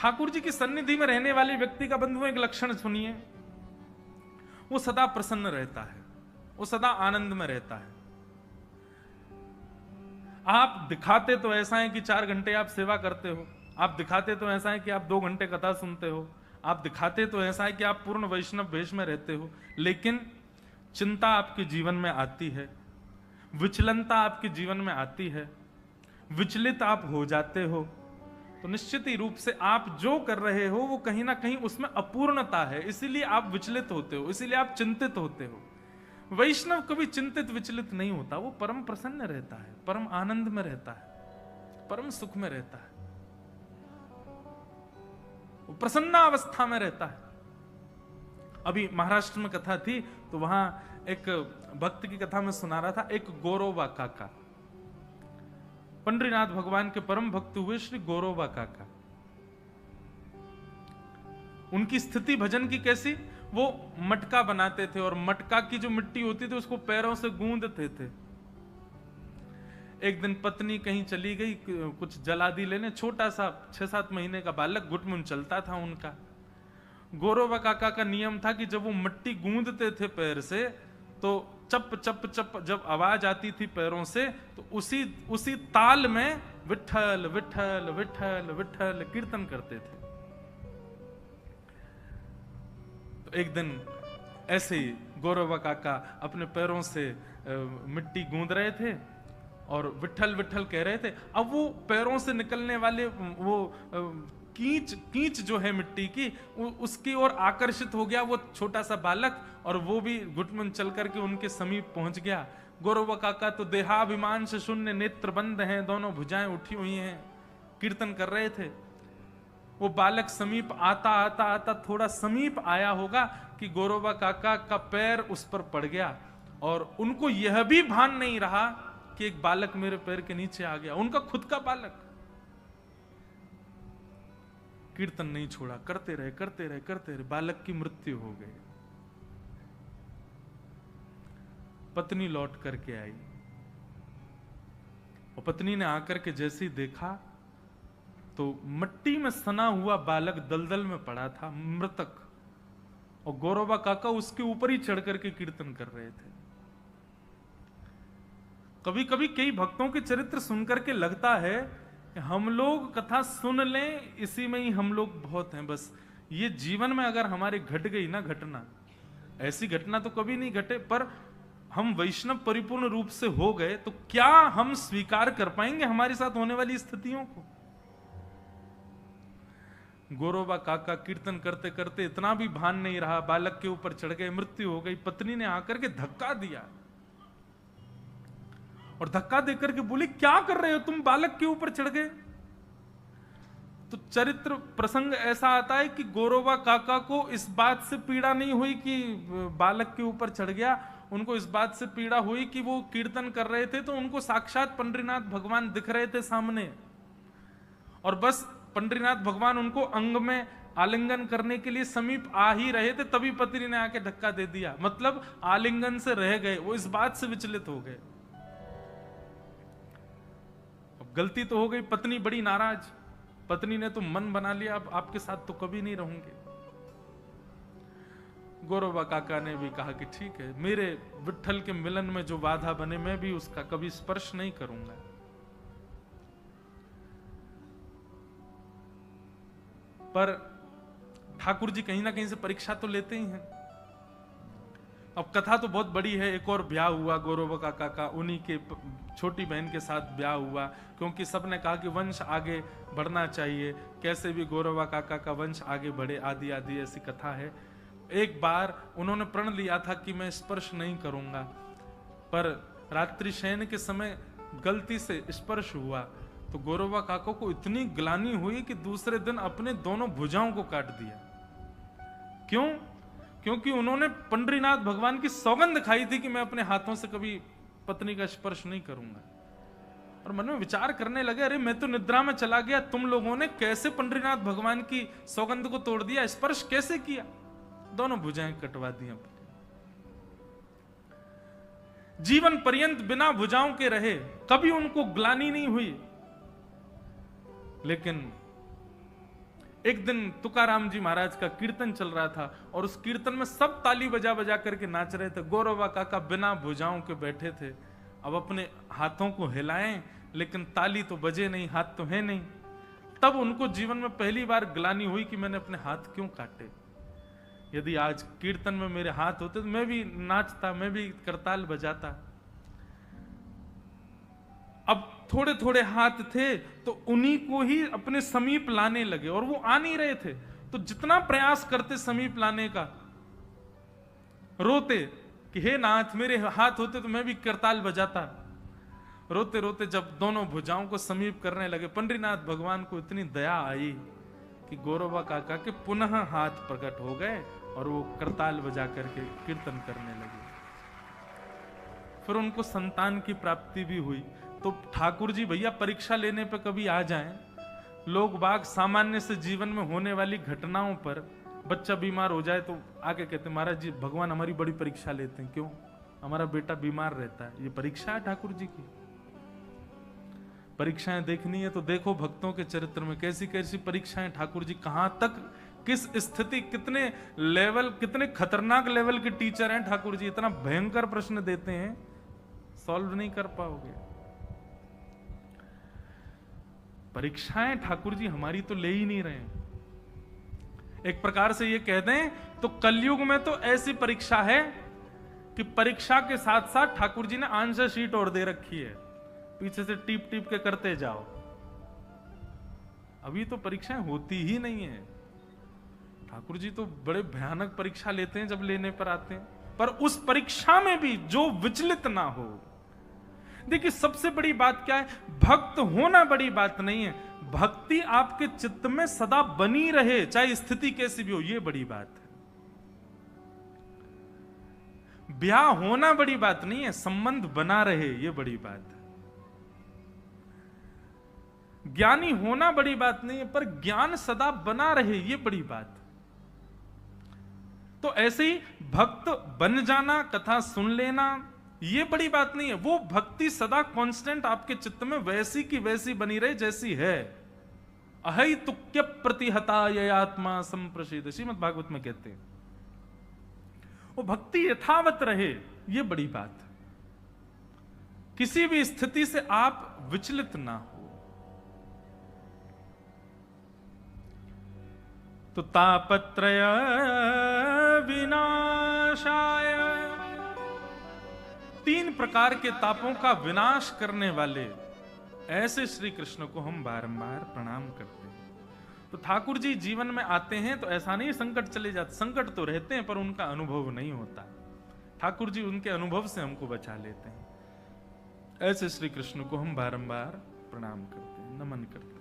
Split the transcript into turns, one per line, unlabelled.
ठाकुर जी की सन्निधि में रहने वाले व्यक्ति का बंधुओं एक लक्षण सुनिए, वो सदा प्रसन्न रहता है, वो सदा आनंद में रहता है। आप दिखाते तो ऐसा है कि 4 घंटे आप सेवा करते हो, आप दिखाते तो ऐसा है कि आप 2 घंटे कथा सुनते हो, आप दिखाते तो ऐसा है कि आप पूर्ण वैष्णव वेश में रहते हो, लेकिन चिंता आपके जीवन में आती है, विचलनता आपके जीवन में आती है, विचलित आप हो जाते हो, तो निश्चित ही रूप से आप जो कर रहे हो वो कहीं ना कहीं उसमें अपूर्णता है, इसीलिए आप विचलित होते हो, इसीलिए आप चिंतित होते हो। वैष्णव कभी चिंतित विचलित नहीं होता, वो परम प्रसन्न रहता है, परम आनंद में रहता है, परम सुख में रहता है, वो प्रसन्नावस्था में रहता है। अभी महाराष्ट्र में कथा थी तो वहां एक भक्त की कथा में सुना रहा था, एक गोरोबा काका, पंडरीनाथ भगवान के परम भक्त हुए श्री गोरोबा काका। उनकी स्थिति भजन की कैसी, वो मटका बनाते थे और मटका की जो मिट्टी होती थी उसको पैरों से गूंदते थे। एक दिन पत्नी कहीं चली गई कुछ जलादि लेने, छोटा सा 6-7 महीने का बालक गुटमुन चलता था उनका। गोरोबा काका का नियम था कि जब वो मिट्टी गूंदते थे पैर से तो चप चप चप जब आवाज आती थी पैरों से तो उसी ताल में विठल विठल विठल विठल कीर्तन करते थे। तो एक दिन ऐसे ही गोरोबा काका अपने पैरों से मिट्टी गूंद रहे थे और विठल विठल कह रहे थे। अब वो पैरों से निकलने वाले वो कीच जो है मिट्टी की, उसकी ओर आकर्षित हो गया वो छोटा सा बालक, और वो भी घुटमुन चल करके उनके समीप पहुंच गया। गोरोबा काका तो देहाभिमान से शून्य, नेत्र बंद हैं, दोनों भुजाएं उठी हुई हैं, कीर्तन कर रहे थे। वो बालक समीप आता आता आता थोड़ा समीप आया होगा कि गोरोबा काका का पैर उस पर पड़ गया, और उनको यह भी भान नहीं रहा कि एक बालक मेरे पैर के नीचे आ गया, उनका खुद का बालक। कीर्तन नहीं छोड़ा, करते रहे करते रहे करते रहे, बालक की मृत्यु हो गई। पत्नी लौट करके आई और पत्नी ने आकर के जैसे ही देखा तो मिट्टी में सना हुआ बालक दलदल में पड़ा था, मृतक, और गोरोबा काका उसके ऊपर ही चढ़ करके कीर्तन कर रहे थे। कभी कभी कई भक्तों के चरित्र सुनकर के लगता है कि हम लोग कथा सुन लें, इसी में ही हम लोग बहुत हैं, बस ये जीवन में अगर हमारे घट गई ना घटना, ऐसी घटना तो कभी नहीं घटे, पर हम वैष्णव परिपूर्ण रूप से हो गए तो क्या हम स्वीकार कर पाएंगे हमारे साथ होने वाली स्थितियों को? गोरोबा काका कीर्तन करते करते इतना भी भान नहीं रहा, बालक के ऊपर चढ़ गए, मृत्यु हो गई। पत्नी ने आकर के धक्का दिया और धक्का देकर के बोली, क्या कर रहे हो तुम, बालक के ऊपर चढ़ गए? तो चरित्र प्रसंग ऐसा आता है कि गोरोबा काका को इस बात से पीड़ा नहीं हुई कि बालक के ऊपर चढ़ गया, उनको इस बात से पीड़ा हुई कि वो कीर्तन कर रहे थे तो उनको साक्षात पंडरीनाथ भगवान दिख रहे थे सामने, और बस पंडरीनाथ भगवान उनको अंग में आलिंगन करने के लिए समीप आ ही रहे थे, तभी पत्नी ने आके धक्का दे दिया, मतलब आलिंगन से रह गए, वो इस बात से विचलित हो गए। अब गलती तो हो गई, पत्नी बड़ी नाराज, पत्नी ने तो मन बना लिया अब आपके साथ तो कभी नहीं रहूंगे। गोरोबा काका ने भी कहा कि ठीक है, मेरे विठल के मिलन में जो बाधा बने मैं भी उसका कभी स्पर्श नहीं करूंगा। पर ठाकुर जी कहीं ना कहीं से परीक्षा तो लेते ही हैं। अब कथा तो बहुत बड़ी है, एक और ब्याह हुआ गोरोबा काका का, उन्हीं के छोटी बहन के साथ ब्याह हुआ, क्योंकि सबने कहा कि वंश आगे बढ़ना चाहिए, कैसे भी गोरोबा काका का वंश आगे बढ़े, आदि आदि ऐसी कथा है। एक बार उन्होंने प्रण लिया था कि मैं स्पर्श नहीं करूंगा, पर रात्रि शयन के समय गलती से स्पर्श हुआ तो गोरोबा काका को इतनी ग्लानि हुई कि दूसरे दिन अपने दोनों भुजाओं को काट दिया। क्यों? क्योंकि उन्होंने पंडरीनाथ भगवान की सौगंध खाई थी कि मैं अपने हाथों से कभी पत्नी का स्पर्श नहीं करूंगा, और मन में विचार करने लगे, अरे मैं तो निद्रा में चला गया, तुम लोगों ने कैसे पंडरीनाथ भगवान की सौगंध को तोड़ दिया, स्पर्श कैसे किया? दोनों भुजाएं कटवा दी अपनी। जीवन पर्यंत बिना भुजाओं के रहे, कभी उनको ग्लानि नहीं हुई, लेकिन एक दिन तुकाराम जी महाराज का कीर्तन चल रहा था और उस कीर्तन में सब ताली बजा बजा करके नाच रहे थे। गौरवा काका बिना भुजाओं के बैठे थे। अब अपने हाथों को हिलाएं लेकिन ताली तो बजे नहीं, हाथ तो है नहीं। तब उनको जीवन में पहली बार ग्लानि हुई कि मैंने अपने हाथ क्यों काटे। यदि आज कीर्तन में मेरे हाथ होते तो मैं भी नाचता, मैं भी करताल बजाता। अब थोड़े थोड़े हाथ थे तो उन्हीं को ही अपने समीप लाने लगे और वो आ नहीं रहे थे। तो जितना प्रयास करते समीप लाने का, रोते कि हे नाथ मेरे हाथ होते तो मैं भी करताल बजाता। रोते रोते जब दोनों भुजाओं को समीप करने लगे, पंडरीनाथ भगवान को इतनी दया आई कि गौरवा काका के पुनः हाथ प्रकट हो गए और वो करताल बजा करके कीर्तन करने लगे। फिर उनको संतान की प्राप्ति भी हुई। तो ठाकुर जी भैया परीक्षा लेने पे कभी आ जाएं, लोग बाग सामान्य से जीवन में होने वाली घटनाओं पर, बच्चा बीमार हो जाए तो आके कहते महाराज जी भगवान हमारी बड़ी परीक्षा लेते हैं। क्यों? हमारा बेटा बीमार रहता है। ये परीक्षा है ठाकुर जी की। परीक्षाएं देखनी है तो देखो भक्तों के चरित्र में कैसी कैसी परीक्षाएं ठाकुर जी कहां तक, किस स्थिति, कितने लेवल, कितने खतरनाक लेवल के टीचर हैं ठाकुर जी। इतना भयंकर प्रश्न देते हैं, सॉल्व नहीं कर पाओगे। परीक्षाएं ठाकुर जी हमारी तो ले ही नहीं रहे। एक प्रकार से ये कह दें तो कलयुग में तो ऐसी परीक्षा है कि परीक्षा के साथ साथ ठाकुर जी ने आंसर शीट और दे रखी है, पीछे से टीप टीप के करते जाओ। अभी तो परीक्षाएं होती ही नहीं है। ठाकुर जी तो बड़े भयानक परीक्षा लेते हैं जब लेने पर आते हैं, पर उस परीक्षा में भी जो विचलित ना हो। देखिए सबसे बड़ी बात क्या है, भक्त होना बड़ी बात नहीं है, भक्ति आपके चित्त में सदा बनी रहे चाहे स्थिति कैसी भी हो, यह बड़ी बात है। ब्याह होना बड़ी बात नहीं है, संबंध बना रहे यह बड़ी बात है। ज्ञानी होना बड़ी बात नहीं है, पर ज्ञान सदा बना रहे यह बड़ी बात है। तो ऐसे ही भक्त बन जाना, कथा सुन लेना, ये बड़ी बात नहीं है। वो भक्ति सदा कांस्टेंट आपके चित्त में वैसी की वैसी बनी रहे जैसी है। अहै तुक्य प्रतिहता ये आत्मा संप्रसिद्ध, श्रीमद् भागवत में कहते हैं। वो भक्ति यथावत रहे, ये बड़ी बात है। किसी भी स्थिति से आप विचलित ना हो। तो तापत्रय विनाशाय, 3 प्रकार के तापों का विनाश करने वाले ऐसे श्री कृष्ण को हम बारंबार प्रणाम करते हैं। तो ठाकुर जी जीवन में आते हैं तो ऐसा नहीं संकट चले जाते, संकट तो रहते हैं पर उनका अनुभव नहीं होता। ठाकुर जी उनके अनुभव से हमको बचा लेते हैं। ऐसे श्री कृष्ण को हम बारंबार प्रणाम करते हैं, नमन करते हैं।